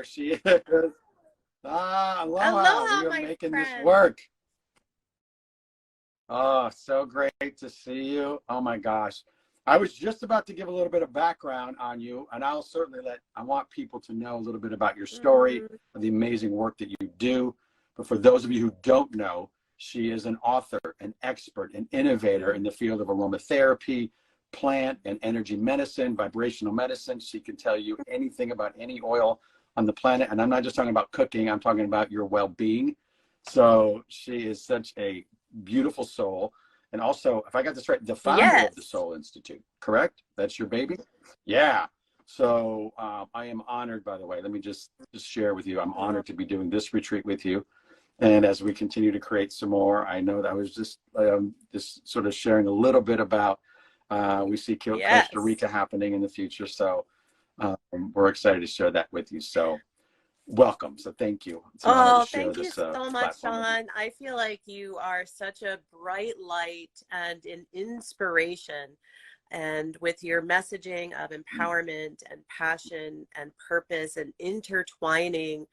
there she is. Ah, aloha. We Aloha, are my making this friend. work. Oh, so great to see you. Oh my gosh. I was just about to give a little bit of background on you, and I'll certainly I want people to know a little bit about your story, Mm, the amazing work that you do. But for those of you who don't know, she is an author, an expert, an innovator in mm. the field of aromatherapy, plant and energy medicine, vibrational medicine. She can tell you anything about any oil on the planet. And I'm not just talking about cooking, I'm talking about your well-being. So she is such a beautiful soul. And also, if I got this right, the founder of the Yes. Soul Institute, correct? That's your baby? Yeah. So I am honored, by the way. Let me just share with you. I'm Oh, honored to be doing this retreat with you. And as we continue to create some more, I know that I was just sort of sharing a little bit about we see Costa yes. Rica happening in the future. So um, we're excited to share that with you. So welcome. So thank you. It's an honor to Oh, share thank you this so much, platform with you. Sean. I feel like you are such a bright light and an inspiration. And with your messaging of empowerment and passion and purpose and intertwining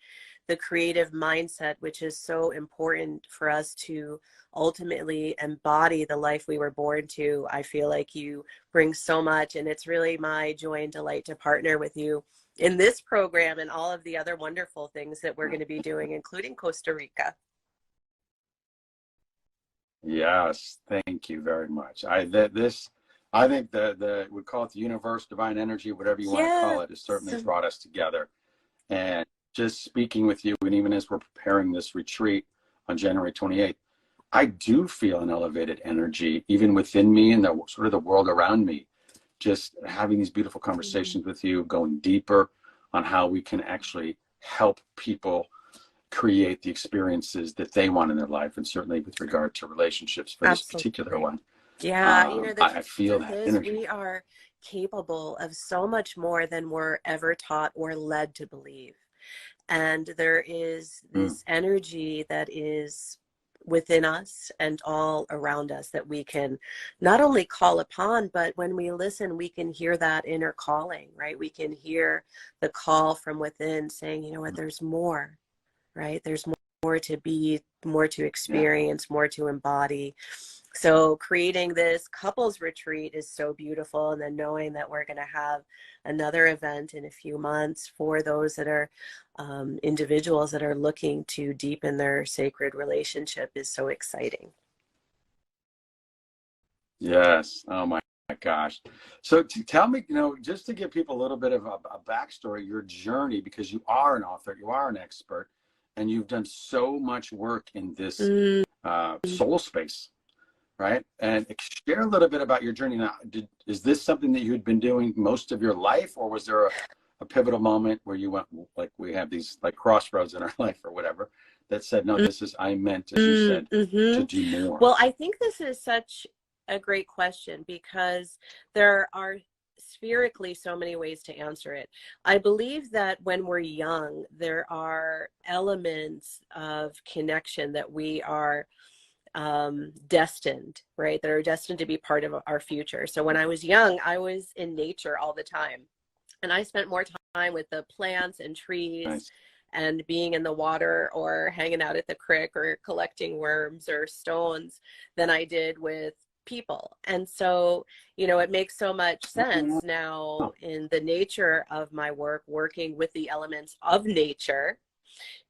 the creative mindset, which is so important for us to ultimately embody the life we were born to, I feel like you bring so much. And it's really my joy and delight to partner with you in this program and all of the other wonderful things that we're going to be doing, including Costa Rica. Yes, thank you very much. I think the we call it the universe, divine energy, whatever you want to Yes. call it, has certainly brought us together. And just speaking with you, and even as we're preparing this retreat on January 28th, I do feel an elevated energy, even within me and the sort of the world around me. Just having these beautiful Mm. conversations with you, going deeper on how we can actually help people create the experiences that they want in their life, and certainly with regard to relationships for this particular Absolutely. one. Yeah, the I feel truth that is energy. we are capable of so much more than we're ever taught or led to believe. And there is Mm, this energy that is within us and all around us that we can not only call upon, but when we listen, we can hear that inner calling, right? We can hear the call from within saying, you know what, mm, there's more, right? There's more to be, more to yeah. experience, more to embody. So creating this couples retreat is so beautiful. And then knowing that we're going to have another event in a few months for those that are individuals that are looking to deepen their sacred relationship is so exciting. Yes. Oh my gosh. So tell me, just to give people a little bit of a backstory, your journey, because you are an author, you are an expert, and you've done so much work in this Mm. soul space, right? And share a little bit about your journey. Now, is this something that you had been doing most of your life, or was there a pivotal moment where you went, like we have these like crossroads in our life or whatever, that said, no, this is, I meant, as you said, Mm-hmm. to do more? Well, I think this is such a great question because there are spherically so many ways to answer it. I believe that when we're young, there are elements of connection that we are destined, right? That are destined to be part of our future. So when I was young, I was in nature all the time. And I spent more time with the plants and trees Nice. and being in the water or hanging out at the creek or collecting worms or stones than I did with people. And so, it makes so much sense now Oh, in the nature of my work, working with the elements of nature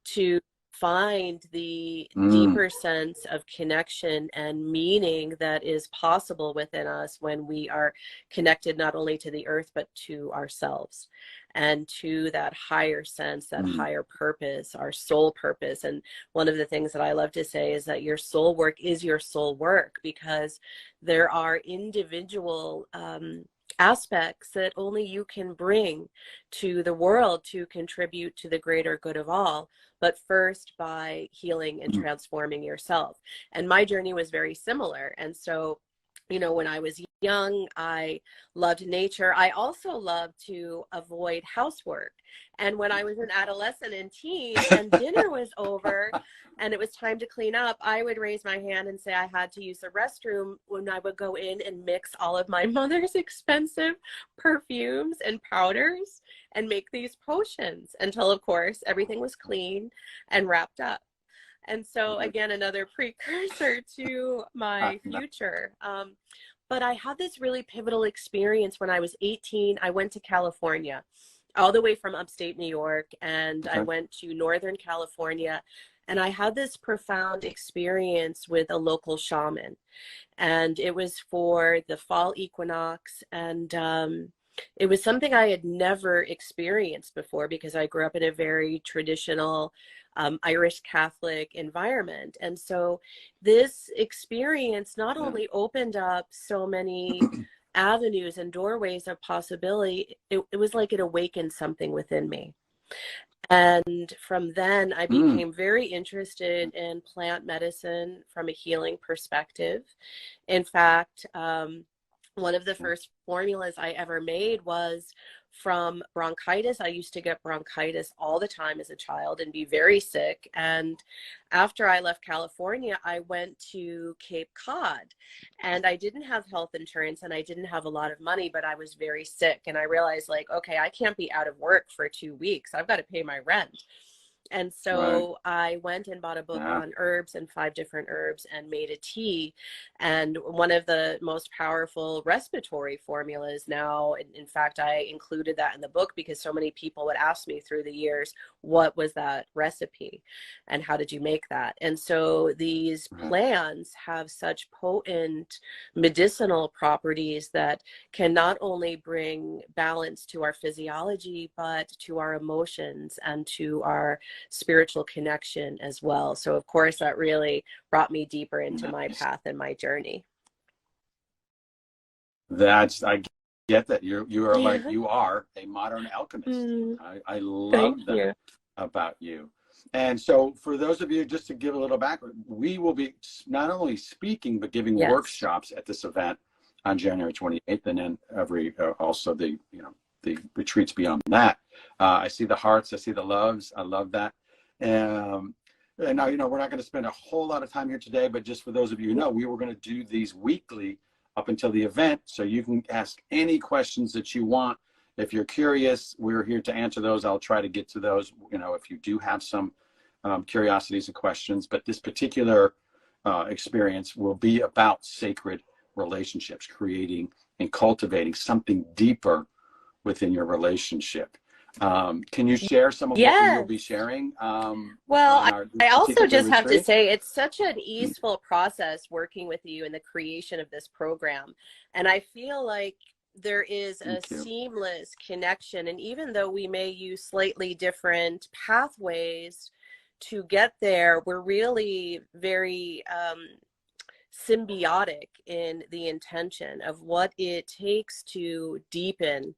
to find the mm, deeper sense of connection and meaning that is possible within us when we are connected not only to the earth but to ourselves and to that higher sense, that mm, higher purpose, our soul purpose. And one of the things that I love to say is that your soul work is your soul work, because there are individual aspects that only you can bring to the world to contribute to the greater good of all, but first by healing and mm, transforming yourself. And my journey was very similar. And so you know, when I was young, I loved nature. I also loved to avoid housework. And when I was an adolescent and teen and dinner was over and it was time to clean up, I would raise my hand and say I had to use the restroom when I would go in and mix all of my mother's expensive perfumes and powders and make these potions until, of course, everything was clean and wrapped up. And so again, another precursor to my future. But I had this really pivotal experience when I was 18. I went to California, all the way from upstate New York, and I went to Northern California, and I had this profound experience with a local shaman. And it was for the fall equinox, and it was something I had never experienced before because I grew up in a very traditional Irish Catholic environment. And so this experience not only opened up so many avenues and doorways of possibility, it was like it awakened something within me. And from then, I became very interested in plant medicine from a healing perspective. In fact, one of the first formulas I ever made was from bronchitis. I used to get bronchitis all the time as a child and be very sick. And after I left California, I went to Cape Cod, and I didn't have health insurance and I didn't have a lot of money, but I was very sick. And I realized, like, okay, I can't be out of work for 2 weeks. I've got to pay my rent. And so I went and bought a book on herbs and 5 different herbs and made a tea. And one of the most powerful respiratory formulas now, in fact, I included that in the book because so many people would ask me through the years, what was that recipe and how did you make that? And so these plants have such potent medicinal properties that can not only bring balance to our physiology, but to our emotions and to our spiritual connection as well. So of course that really brought me deeper into my path and my journey. I get that you are like, you are a modern alchemist. I love that about you. And so for those of you, just to give a little background, we will be not only speaking but giving workshops at this event on January 28th, and then every also the the retreats beyond that. I see the hearts, I see the loves. I love that. And now, we're not going to spend a whole lot of time here today, but just for those of you who know, we were going to do these weekly up until the event. So you can ask any questions that you want. If you're curious, we're here to answer those. I'll try to get to those, if you do have some curiosities and questions. But this particular experience will be about sacred relationships, creating and cultivating something deeper within your relationship. Can you share some of what you'll be sharing? Well, I also just have to say it's such an easeful process working with you in the creation of this program. And I feel like there is a seamless connection. And even though we may use slightly different pathways to get there, we're really very symbiotic in the intention of what it takes to deepen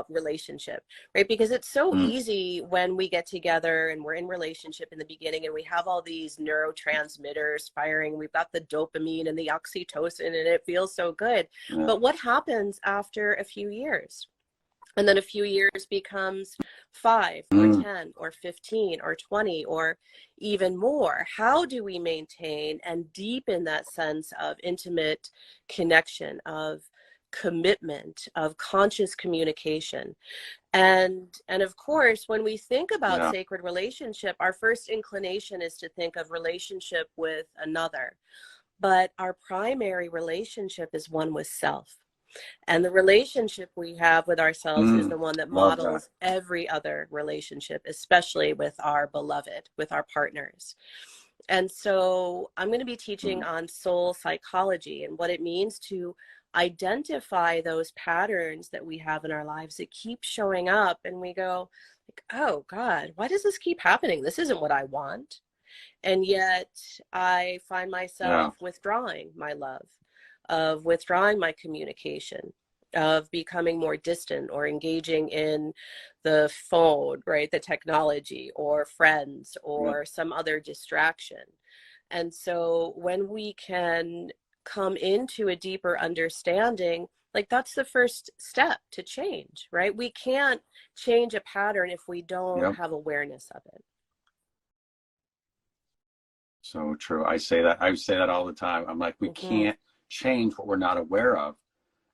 relationship, right? Because it's so easy when we get together and we're in relationship in the beginning and we have all these neurotransmitters firing. We've got the dopamine and the oxytocin and it feels so good. But what happens after a few years? And then a few years becomes 5 or 10 or 15 or 20 or even more. How do we maintain and deepen that sense of intimate connection, of commitment, of conscious communication? And of course, when we think about sacred relationship, our first inclination is to think of relationship with another. But our primary relationship is one with self. And the relationship we have with ourselves is the one that models every other relationship, especially with our beloved, with our partners. And so I'm going to be teaching on soul psychology and what it means to identify those patterns that we have in our lives that keep showing up. And we go, like, oh God, why does this keep happening? This isn't what I want. And yet I find myself withdrawing my love, of withdrawing my communication, of becoming more distant or engaging in the phone, right? The technology or friends or some other distraction. And so when we can come into a deeper understanding, like that's the first step to change, right? We can't change a pattern if we don't Yep. have awareness of it. So true. I say that all the time. I'm like, we Mm-hmm. can't change what we're not aware of.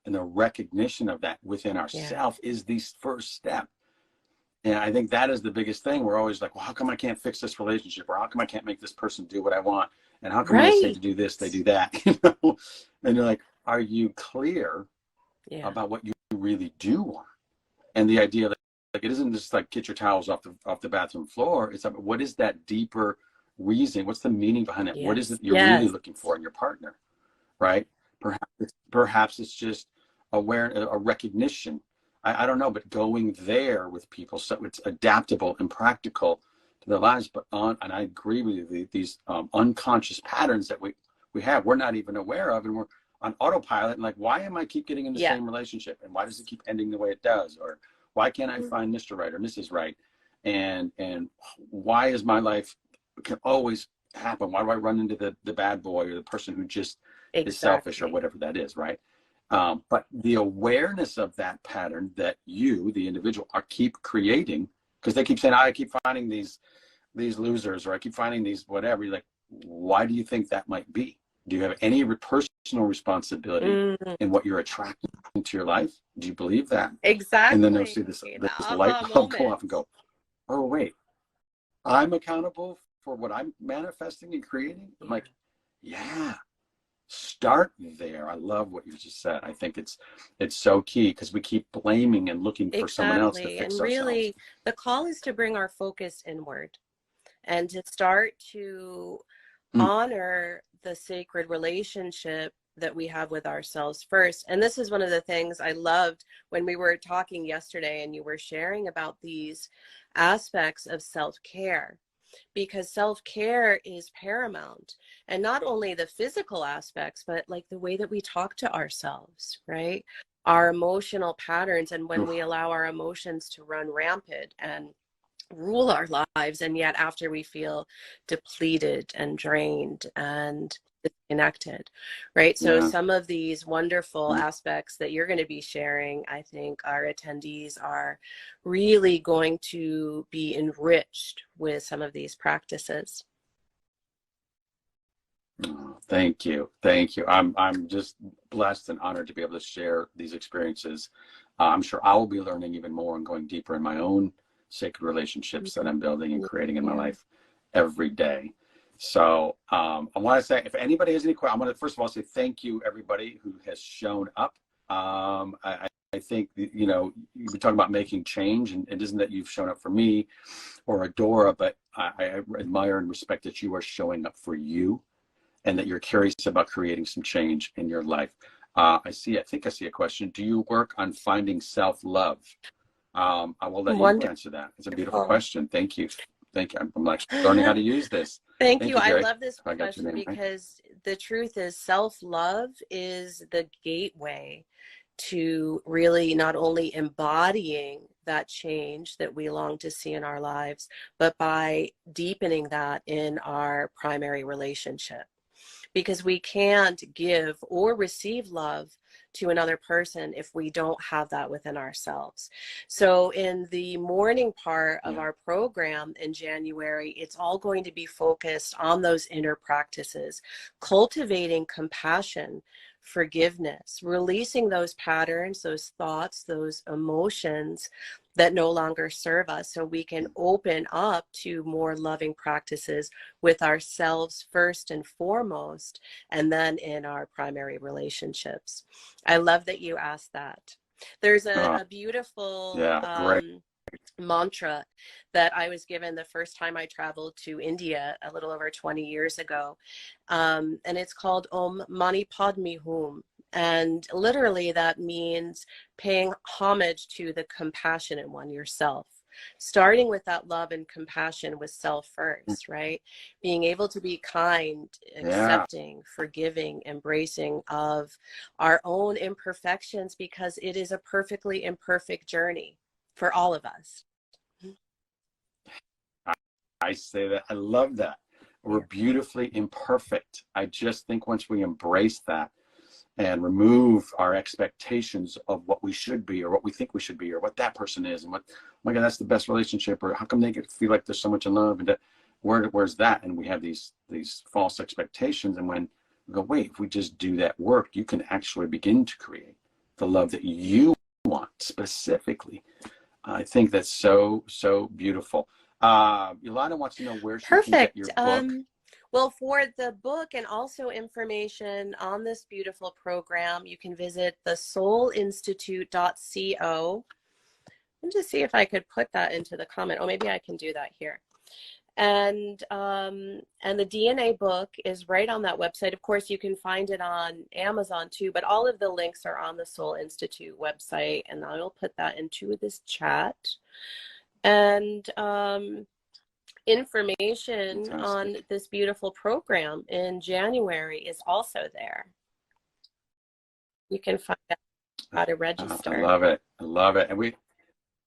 And the recognition of that within Yeah. ourselves is the first step. And I think that is the biggest thing. We're always like, well, how come I can't fix this relationship? Or how come I can't make this person do what I want? And how come when I say Right. to do this, they do that? You know? And you're like, are you clear Yeah. about what you really do want? And the idea that like it isn't just like get your towels off the bathroom floor. It's about what is that deeper reason? What's the meaning behind it? What is Yes. it you're really Yes. looking for in your partner? Right? Perhaps it's just a recognition. I don't know, but going there with people so it's adaptable and practical to their lives. But and I agree with you, these unconscious patterns that we have, we're not even aware of, and we're on autopilot. And like, why am I keep getting in the Yeah. same relationship, and why does it keep ending the way it does, or why can't I find Mr. Right or Mrs. Right, and why is my life can always happen? Why do I run into the bad boy or the person who just is selfish or Exactly. whatever that is, right? But the awareness of that pattern that you, the individual, are keep creating, because they keep saying, I keep finding these losers, or I keep finding these whatever. You're like, why do you think that might be? Do you have any personal responsibility Mm, in what you're attracting into your life? Do you believe that? And then they'll exactly. see The this light aha bulb go off and moments. go, oh wait, I'm accountable for what I'm manifesting and creating. I'm Yeah. like, yeah, start there. I love what you just said. I think it's so key because we keep blaming and looking for someone else to Exactly. fix And ourselves. really, the call is to bring our focus inward and to start to Mm. honor the sacred relationship that we have with ourselves first. And this is one of the things I loved when we were talking yesterday and you were sharing about these aspects of self-care, because self-care is paramount, and not only the physical aspects but like the way that we talk to ourselves, right? Our emotional patterns, and when we Oof. allow our emotions to run rampant and rule our lives, and yet after we feel depleted and drained and disconnected, right? So Yeah. some of these wonderful Mm. aspects that you're going to be sharing, I think our attendees are really going to be enriched with some of these practices. Oh, thank you. Thank you. I'm just blessed and honored to be able to share these experiences. I'm sure I will be learning even more and going deeper in my own sacred relationships that I'm building and creating in my Yeah. life every day. So I want to say, if anybody has any questions, I want to first of all say thank you, everybody who has shown up. I think, you know, you were talking about making change, and it isn't that you've shown up for me or Adora, but I admire and respect that you are showing up for you and that you're curious about creating some change in your life. I think I see a question. Do you work on finding self-love? I will let you Wonderful. answer that. It's a beautiful question. Thank you. Thank you. I'm like learning how to use this. Thank Thank you. you, I Jerry. love this I got your question name right. because the truth is self-love is the gateway to really not only embodying that change that we long to see in our lives, but by deepening that in our primary relationship, because we can't give or receive love to another person if we don't have that within ourselves. So in the morning part of Yeah. our program in January, it's all going to be focused on those inner practices, cultivating compassion, forgiveness, releasing those patterns, those thoughts, those emotions that no longer serve us, so we can open up to more loving practices with ourselves first and foremost, and then in our primary relationships. I love that you asked that. There's Uh, a beautiful yeah. Great. mantra that I was given the first time I traveled to India a little over 20 years ago. And it's called Om Mani Padme Hum. And literally that means paying homage to the compassionate one, yourself. Starting with that love and compassion with self first, right? Being able to be kind, Yeah. accepting, forgiving, embracing of our own imperfections, because it is a perfectly imperfect journey for all of us. I say that. I love that. We're beautifully imperfect. I just think once we embrace that and remove our expectations of what we should be or what we think we should be or what that person is and what, oh my God, that's the best relationship, or how come they feel like there's so much in love, and that, where's that? And we have these false expectations. And when we go, wait, if we just do that work, you can actually begin to create the love that you want specifically. I think that's so, so beautiful. Yolanda wants to know where she can get your book. Well, for the book and also information on this beautiful program, you can visit thesoulinstitute.co. And just see if I could put that into the comment. Oh, maybe I can do that here. And the DNA book is right on that website. Of course, you can find it on Amazon too, but all of the links are on the Soul Institute website, and I will put that into this chat. And information Fantastic. on this beautiful program in January is also there. You can find out how to register. I love it. I love it. And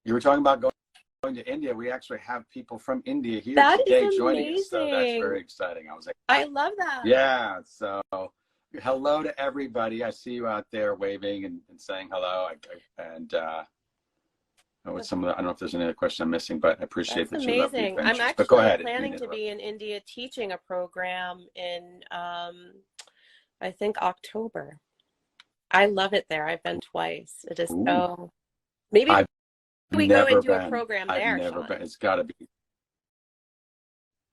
you were talking about going to India. We actually have people from India here today joining us, so that's very exciting. I was like, I love that. Yeah. So hello to everybody. I see you out there waving and saying hello. With some of the, I don't know if there's any other question I'm missing, but I appreciate that you love the adventures. I'm actually planning to be in India teaching a program in, I think, October. I love it there. I've been twice. It is so. Maybe we go and do a program there. I've never been. It's got to be.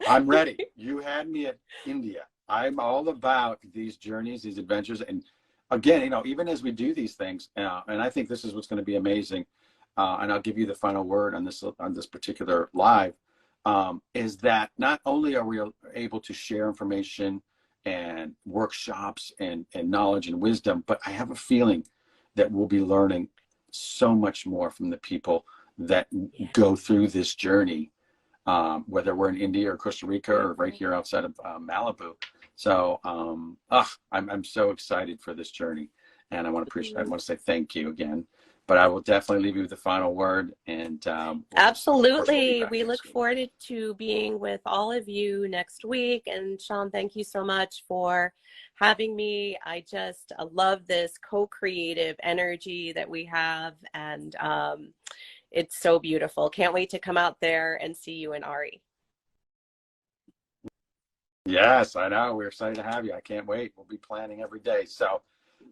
I'm ready. You had me at India. I'm all about these journeys, these adventures, and again, you know, even as we do these things, and I think this is what's going to be amazing. And I'll give you the final word on this particular live, is that not only are we able to share information and workshops and knowledge and wisdom, but I have a feeling that we'll be learning so much more from the people that go through this journey, whether we're in India or Costa Rica or right here outside of Malibu. So I'm so excited for this journey, and I want to say thank you again. But I will definitely leave you with the final word. And absolutely, we look forward to being with all of you next week. And Sean, thank you so much for having me. I just love this co-creative energy that we have, and it's so beautiful. Can't wait to come out there and see you in Ari. Yes, I know. We're excited to have you. I can't wait. We'll be planning every day. So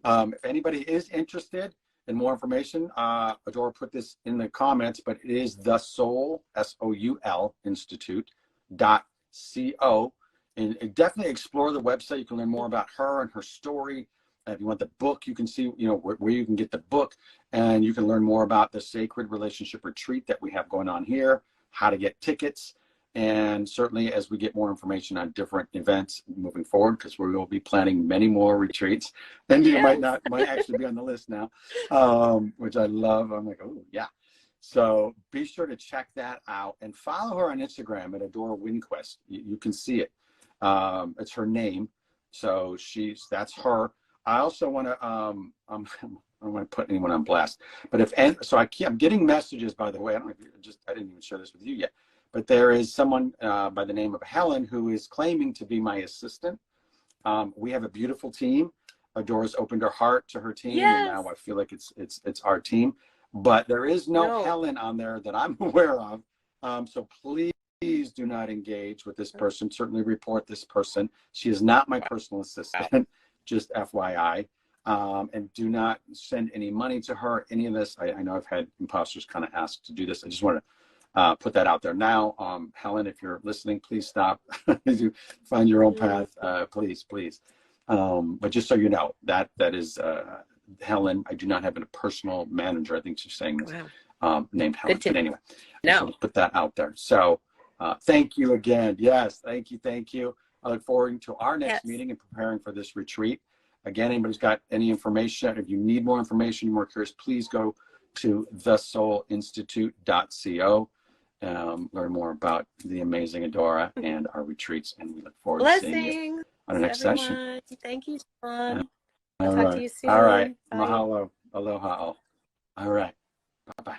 if anybody is interested in more information, Adora put this in the comments, but it is the Soul, SOUL Institute.co. And definitely explore the website. You can learn more about her and her story. If you want the book, you can see, you know, where you can get the book, and you can learn more about the Sacred Relationship Retreat that we have going on here, how to get tickets, and certainly as we get more information on different events moving forward, because we will be planning many more retreats. India might actually be on the list now, which I love. I'm like, oh yeah. So be sure to check that out and follow her on Instagram at Adora Winquest. You can see it. It's her name, so that's her. I also want to I don't want to put anyone on blast, but I'm getting messages, by the way. I didn't even share this with you yet, but there is someone by the name of Helen who is claiming to be my assistant. We have a beautiful team. Adora's opened her heart to her team, and now I feel like it's our team. But there is no Helen on there that I'm aware of. So please do not engage with this person. Certainly report this person. She is not my personal assistant, just FYI. And do not send any money to her, any of this. I know I've had imposters kind of ask to do this. I just want to put that out there now. Helen, if you're listening, please stop. Find your own path, please. But just so you know, that is Helen. I do not have a personal manager. I think she's saying this, named Helen. But anyway, so put that out there. So thank you again. Yes, thank you. I look forward to our next meeting and preparing for this retreat. Again, anybody's got any information, if you need more information, you're more curious, please go to thesoulinstitute.co. Learn more about the amazing Adora and our retreats, and we look forward to seeing you on the next session. Thank you, Sean. I'll talk to you soon. All right. Mahalo. Aloha. All right. Bye-bye.